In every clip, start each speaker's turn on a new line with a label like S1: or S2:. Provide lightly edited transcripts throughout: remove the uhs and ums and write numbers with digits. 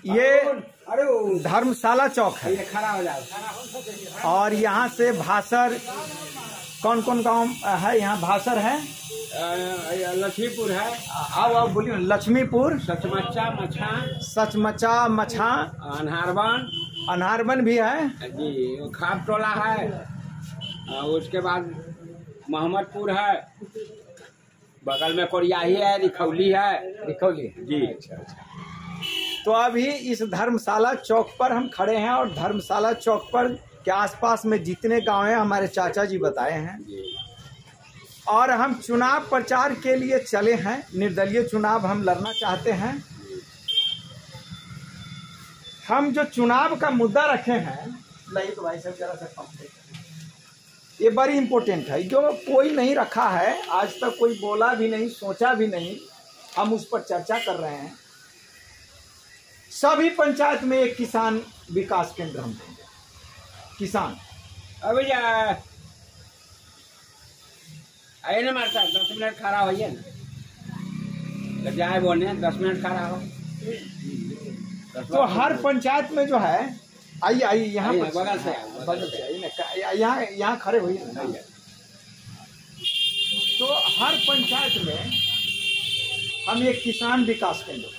S1: ये धर्मशाला चौक है और यहाँ से भासर कौन कौन गांव है? यहाँ भासर है,
S2: लक्ष्मीपुर है,
S1: आओ बोलिए। लक्ष्मीपुर, सचमचा मछा, अनहारबन भी है
S2: जी, खाप टोला है, उसके बाद मोहम्मदपुर है, बगल में कोरियाही है, रिखौली है।
S1: रिखौली
S2: जी।
S1: अच्छा। तो अभी इस धर्मशाला चौक पर हम खड़े हैं और धर्मशाला चौक पर के आसपास में जितने गांव हैं हमारे चाचा जी बताए हैं और हम चुनाव प्रचार के लिए चले हैं। निर्दलीय चुनाव हम लड़ना चाहते हैं। हम जो चुनाव का मुद्दा रखे हैं, तो भाई साहब जरा सा कम, ये बड़ी इम्पोर्टेंट है, जो कोई नहीं रखा है आज तक, कोई बोला भी नहीं, सोचा भी नहीं, हम उस पर चर्चा कर रहे हैं। सभी पंचायत में एक किसान विकास केंद्र हम देंगे। किसान
S2: अभी आइए ना हमारे साथ, 10 मिनट खड़ा होइए ना, जाए बोलने 10 मिनट खड़ा हो।
S1: तो हर पंचायत में जो है, आइए यहाँ
S2: बगल से
S1: आइए ना, यहाँ खड़े होइए ना। तो हर पंचायत में हम एक किसान विकास केंद्र,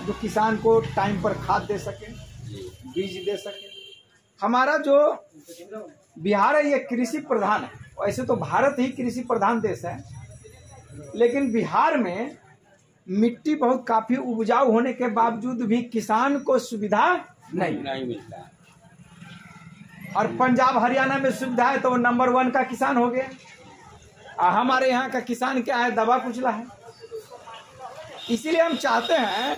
S1: जो किसान को टाइम पर खाद दे सके, बीज दे सके। हमारा जो बिहार है ये कृषि प्रधान है, वैसे तो भारत ही कृषि प्रधान देश है, लेकिन बिहार में मिट्टी बहुत काफी उपजाऊ होने के बावजूद भी किसान को सुविधा नहीं
S2: मिलता।
S1: और पंजाब हरियाणा में सुविधा है तो वो नंबर 1 का किसान हो गया। हमारे यहाँ का किसान क्या है? दबा कुचला है। इसीलिए हम चाहते हैं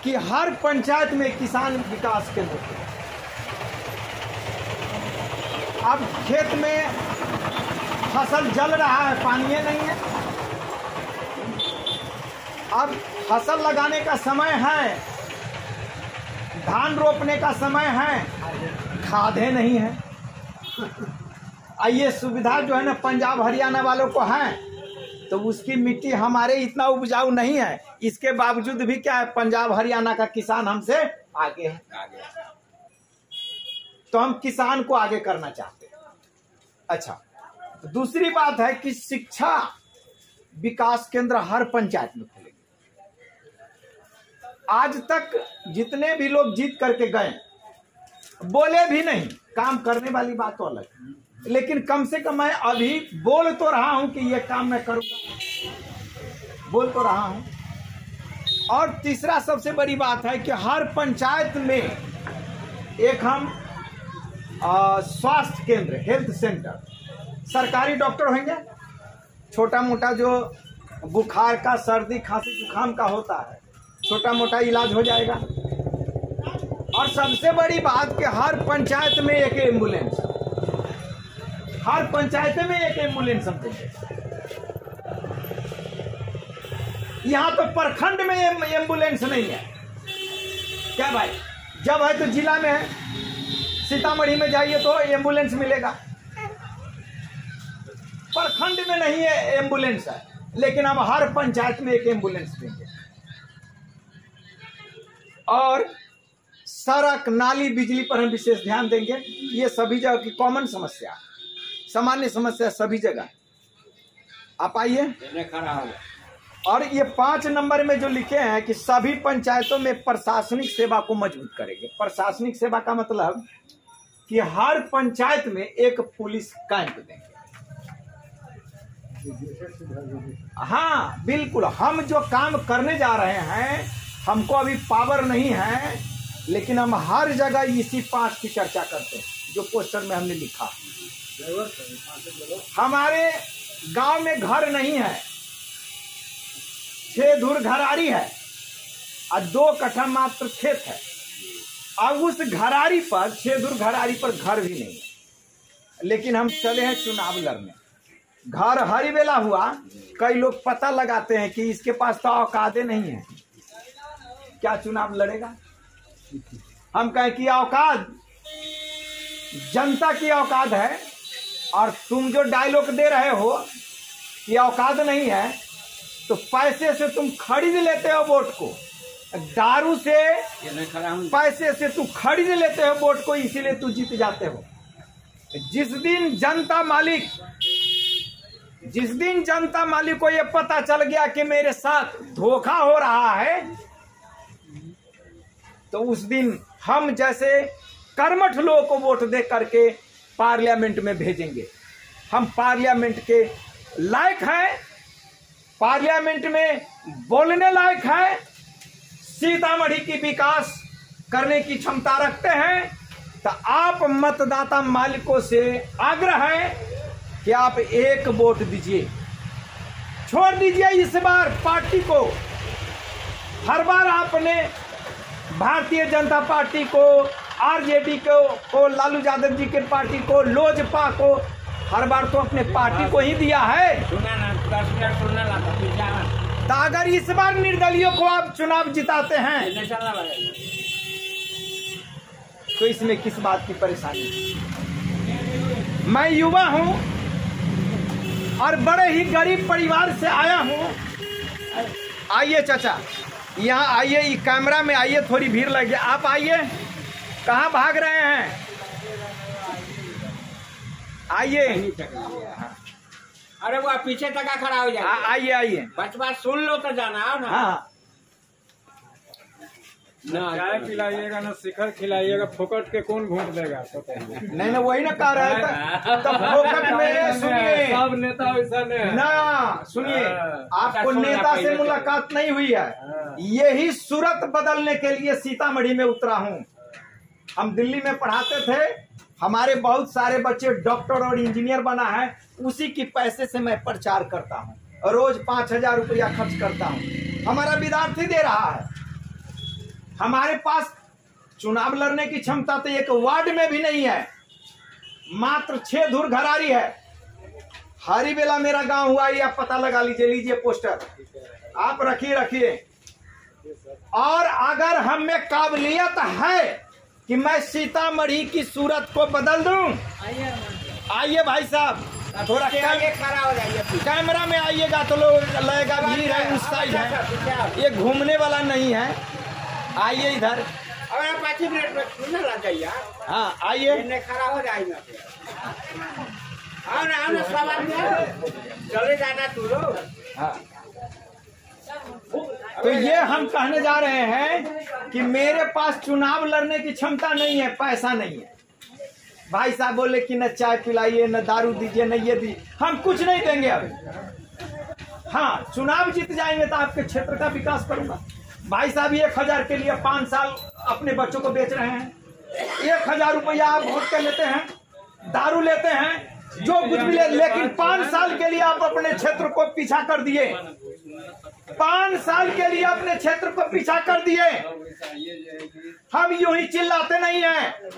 S1: कि हर पंचायत में किसान विकास केंद्र हो। अब खेत में फसल जल रहा है, पानी नहीं है। अब फसल लगाने का समय है, धान रोपने का समय है, खादें नहीं है। ये सुविधा जो है ना पंजाब हरियाणा वालों को है, तो उसकी मिट्टी हमारे इतना उपजाऊ नहीं है। इसके बावजूद भी क्या है, पंजाब हरियाणा का किसान हमसे आगे है। तो हम किसान को आगे करना चाहते हैं। अच्छा, दूसरी बात है कि शिक्षा विकास केंद्र हर पंचायत में खुलेंगे। आज तक जितने भी लोग जीत करके गए, बोले भी नहीं, काम करने वाली बात तो अलग, लेकिन कम से कम मैं अभी बोल तो रहा हूं कि ये काम मैं करूंगा, बोल तो रहा हूं। और तीसरा सबसे बड़ी बात है कि हर पंचायत में एक हम स्वास्थ्य केंद्र, हेल्थ सेंटर, सरकारी डॉक्टर होंगे, छोटा मोटा जो बुखार का, सर्दी खांसी जुकाम का होता है, छोटा मोटा इलाज हो जाएगा। और सबसे बड़ी बात कि हर पंचायत में एक एम्बुलेंस, हर पंचायत में एक एम्बुलेंस हम देंगे। यहां तो प्रखंड में एम्बुलेंस नहीं है। क्या भाई, जब है तो जिला में है, सीतामढ़ी में जाइए तो एम्बुलेंस मिलेगा, प्रखंड में नहीं है एम्बुलेंस है। लेकिन अब हर पंचायत में एक एम्बुलेंस देंगे। और सड़क, नाली, बिजली पर हम विशेष ध्यान देंगे। ये सभी जगह की कॉमन समस्या, सामान्य समस्या सभी जगह। आप आइए। और ये 5 नंबर में जो लिखे हैं कि सभी पंचायतों में प्रशासनिक सेवा को मजबूत करेंगे। प्रशासनिक सेवा का मतलब कि हर पंचायत में एक पुलिस कैंप देंगे। हाँ बिल्कुल, हम जो काम करने जा रहे हैं, हमको अभी पावर नहीं है, लेकिन हम हर जगह इसी 5 की चर्चा करते हैं जो पोस्टर में हमने लिखा। हमारे गांव में घर नहीं है, 6 धुर घरारी है और 2 कट्ठा मात्र खेत है। अब उस घरारी पर, 6 धुर घरारी पर घर भी नहीं है, लेकिन हम चले हैं चुनाव लड़ने। घर हरी बेला हुआ, कई लोग पता लगाते हैं कि इसके पास तो औकातें नहीं है, क्या चुनाव लड़ेगा। हम कहें कि औकात जनता की औकात है, और तुम जो डायलॉग दे रहे हो कि औकात नहीं है, तो पैसे से तुम खरीद लेते हो वोट को, दारू से
S2: ये नहीं खड़ा हूँ।
S1: पैसे से तू खरीद लेते हो वोट को, इसीलिए तू जीत जाते हो। जिस दिन जनता मालिक को ये पता चल गया कि मेरे साथ धोखा हो रहा है, तो उस दिन हम जैसे कर्मठ लोगों को वोट दे करके पार्लियामेंट में भेजेंगे। हम पार्लियामेंट के लायक हैं, पार्लियामेंट में बोलने लायक है, सीतामढ़ी की विकास करने की क्षमता रखते हैं। तो आप मतदाता मालिकों से आग्रह है कि आप एक वोट दीजिए, छोड़ दीजिए इस बार पार्टी को। हर बार आपने भारतीय जनता पार्टी को, आरजेडी को, लालू यादव जी के पार्टी को, लोजपा को, हर बार तो अपने पार्टी को ही दिया है।
S2: सुना ना, 10 मिनट सुनना ना तो पीछे आना।
S1: तो अगर इस बार निर्दलीयों को आप चुनाव जिताते हैं
S2: नहीं चलना लगेगा।
S1: तो इसमें किस बात की परेशानी? मैं युवा हूं और बड़े ही गरीब परिवार से आया हूं। आइए चाचा, यहाँ आइए, ये कैमरा में आइए, थोड़ी भीड़ लगी। आप आइए, कहाँ भाग रहे हैं? आइए।
S2: अरे वो पीछे तक खड़ा हो जाए।
S1: आइए आइए,
S2: बात सुन लो तो जाना हो ना।
S1: हाँ,
S3: ना चाय पिलाइएगा ना शिखर खिलाइएगा, फोकट के कौन वोट देगा?
S1: नहीं वही ना कह रहे थे। तब फोकट में सुनिए,
S3: सब नेता वैसा नहीं
S1: ना सुनिए, आपको नेता से मुलाकात नहीं हुई है। यही सूरत बदलने के लिए सीतामढ़ी में उतरा हूँ। हम दिल्ली में पढ़ाते थे, हमारे बहुत सारे बच्चे डॉक्टर और इंजीनियर बना है, उसी की पैसे से मैं प्रचार करता हूँ। रोज 5,000 रुपया खर्च करता हूँ। हमारा विद्यार्थी दे रहा है। हमारे पास चुनाव लड़ने की क्षमता तो एक वार्ड में भी नहीं है, मात्र 6 धुर घरारी है। हरिबेला मेरा गांव हुआ, ये आप पता लगा लीजिए पोस्टर आप रखिए। और अगर हम में काबिलियत है कि मैं सीतामढ़ी की सूरत को बदल दूं, आइए भाई साहब, थोड़ा
S2: खड़ा हो जाइए।
S1: कैमरा में आइएगा तो लोग लगेगा भीड़ है, उस साइड है, ये घूमने वाला नहीं है। आइए इधर।
S2: अगर 5 मिनट में सुनना लग जाइए।
S1: हाँ आइए,
S2: खड़ा हो जाएगा। आओ ना सब आदमी चले जाना तू लोग।
S1: हाँ। तो ये हम कहने जा रहे हैं कि मेरे पास चुनाव लड़ने की क्षमता नहीं है, पैसा नहीं है। भाई साहब बोले कि न चाय पिलाइए, न दारू दीजिए, न ये दीजिए, हम कुछ नहीं देंगे अभी। हाँ, चुनाव जीत जाएंगे तो आपके क्षेत्र का विकास करूंगा। भाई साहब 1,000 के लिए 5 साल अपने बच्चों को बेच रहे हैं। 1,000 रुपया आप वोट के लेते हैं, दारू लेते हैं, जो कुछ भी ले, लेकिन 5 साल के लिए आप अपने क्षेत्र को पीछा कर दिए। 5 साल के लिए अपने क्षेत्र को पीछा कर दिए। हम यूं ही चिल्लाते नहीं हैं।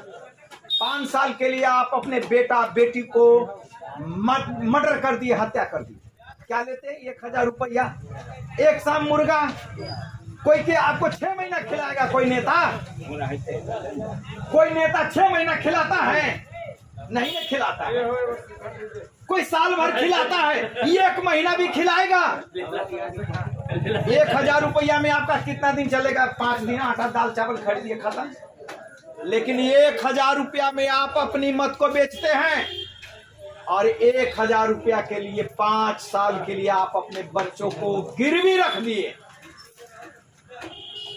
S1: 5 साल के लिए आप अपने बेटा बेटी को मर्डर कर दिए, हत्या कर दी। क्या लेते हैं? 1,000 रुपया, एक शाम मुर्गा। कोई के आपको 6 महीना खिलाएगा? कोई नेता 6 महीना खिलाता है? नहीं खिलाता है। कोई साल भर खिलाता है? 1 महीना भी खिलाएगा? 1,000 रुपया में आपका कितना दिन चलेगा? 5 दिन आटा दाल चावल खरीदिए, खत्म। लेकिन 1,000 रुपया में आप अपनी मत को बेचते हैं, और 1,000 रुपया के लिए 5 साल के लिए आप अपने बच्चों को गिरवी रख दिए।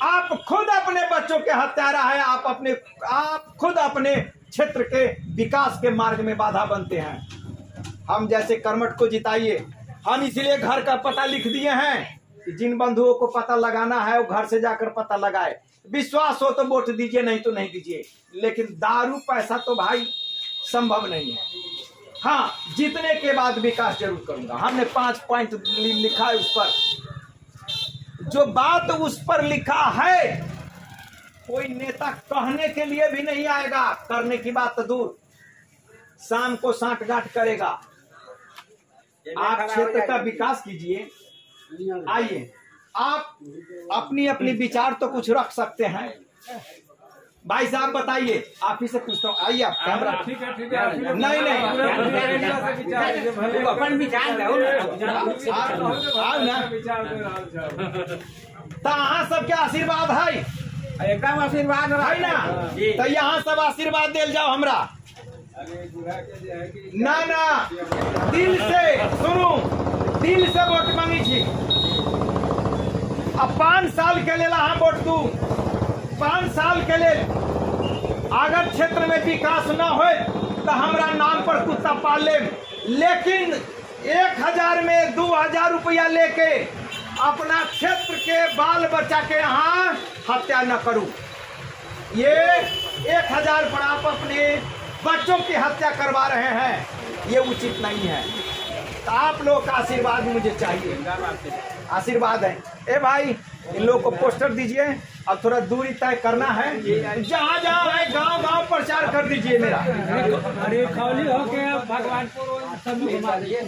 S1: आप खुद अपने बच्चों के हत्यारा है। आप खुद अपने क्षेत्र के विकास के मार्ग में बाधा बनते हैं। हम जैसे कर्मठ को जिताइए। हम इसलिए घर का पता लिख दिए हैं कि जिन बंधुओं को पता लगाना है वो घर से जाकर पता लगाए। विश्वास हो तो वोट दीजिए, नहीं तो नहीं दीजिए। लेकिन दारू पैसा तो भाई संभव नहीं है। हाँ, जीतने के बाद विकास जरूर करूंगा। हमने 5 पॉइंट लिखा है, उस पर जो बात उस पर लिखा है कोई नेता कहने के लिए भी नहीं आएगा, करने की बात तो दूर, शाम को साँठ-गांठ करेगा। आप क्षेत्र का विकास कीजिए। आइए, आप अपनी अपनी विचार तो कुछ रख सकते हैं। भाई साहब बताइए, आप ही से पूछता हूँ। आइए आप कैमरा।
S3: ठीक है
S1: नहीं
S2: अपन विचार
S1: आओ ना।
S3: विचार
S1: तो अहाँ सबके आशीर्वाद है
S2: एकदम आशीर्वाद
S1: है ना?
S2: जी।
S1: तो यहाँ सब आशीर्वाद देल जाओ हमरा। ना ना, दिल से सुनू, दिल से वोट मांगी छी। अब 5 साल के लिए अहाँ वोट दू, 5 साल के लिए अगर क्षेत्र में विकास न हो तो हमरा नाम पर कुत्ता पाल ले, लेकिन 1000 में 2000 रुपया लेके अपना क्षेत्र के बाल बच्चा के यहाँ हत्या न करूं। ये 1000 पर आप अपने बच्चों की हत्या करवा रहे हैं, ये उचित नहीं है। तो आप लोग का आशीर्वाद मुझे चाहिए, आशीर्वाद है। ए भाई, इन लोग को पोस्टर दीजिए, अब थोड़ा दूरी तय करना है, जहाँ जहाँ है गांव गांव प्रचार कर दीजिए मेरा।
S3: अरे खौली होके भगवानपुर सब घुमा दिए।